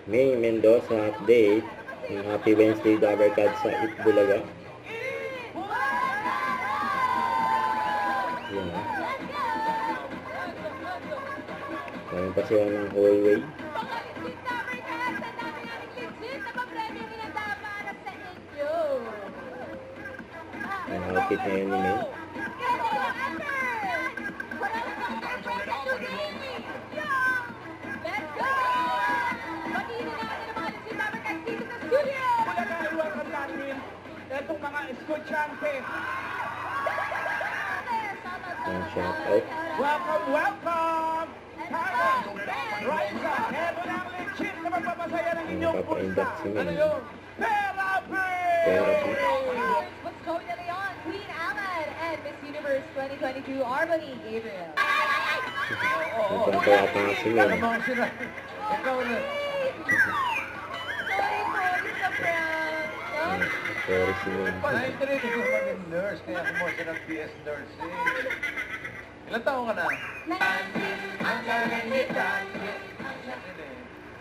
May Mendoza update. Yung Happy Wednesday Dabber Card sa Itbulaga. Yan ah. Karoon pa sila ng hallway. Ang outfit ngayon ni May. Itong mga estudyante. Ang shout out. Welcome, welcome! Raisa, eto na ang legit na magpapasaya ng inyong Papaindak pusta. si May. Ano yun? Therapy! Therapy. With Chloe De Leon, Queen Ahmed, and Miss Universe 2022, Harmony Gabriel. Nagpangkaya pa nga si May. Ano bang sila? Ikaw na. Sorry sa prank. Sorry si May. Na-interest ko maging nurse, kaya kumuha siya ng PS nursing. Ilan taong ka na? Ang galing ni Francis.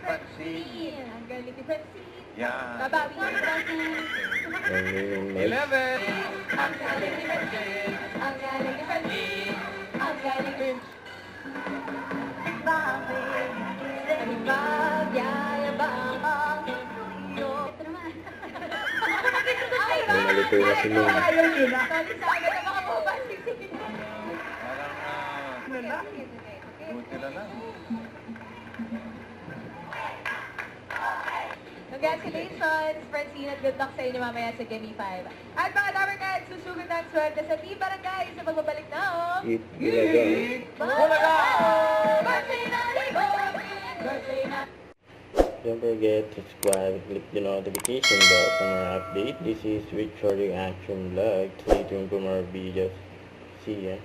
Francine. Ang galing ni Francine. Yan. Babawi ni Francine. Ang Ninong May. 11. Ang galing ni Francine. Ang galing ni Francine. Ang galing ni May nalito na si May. Sorry sa akin na baka mabasig. Parang, buti na lang. Congratulations, Francine, at good luck sa inyo mamaya sa Gimme 5. At mga Dabber Cats, susugod ng swerte sa Team Barangay sa pagbabalik na Itbulaga. Bulaga! Birthday na libo! Birthday na... Don't forget to subscribe and click the notification bell for more update. This is Richard Action Vlog. Stay tuned for more videos. See ya.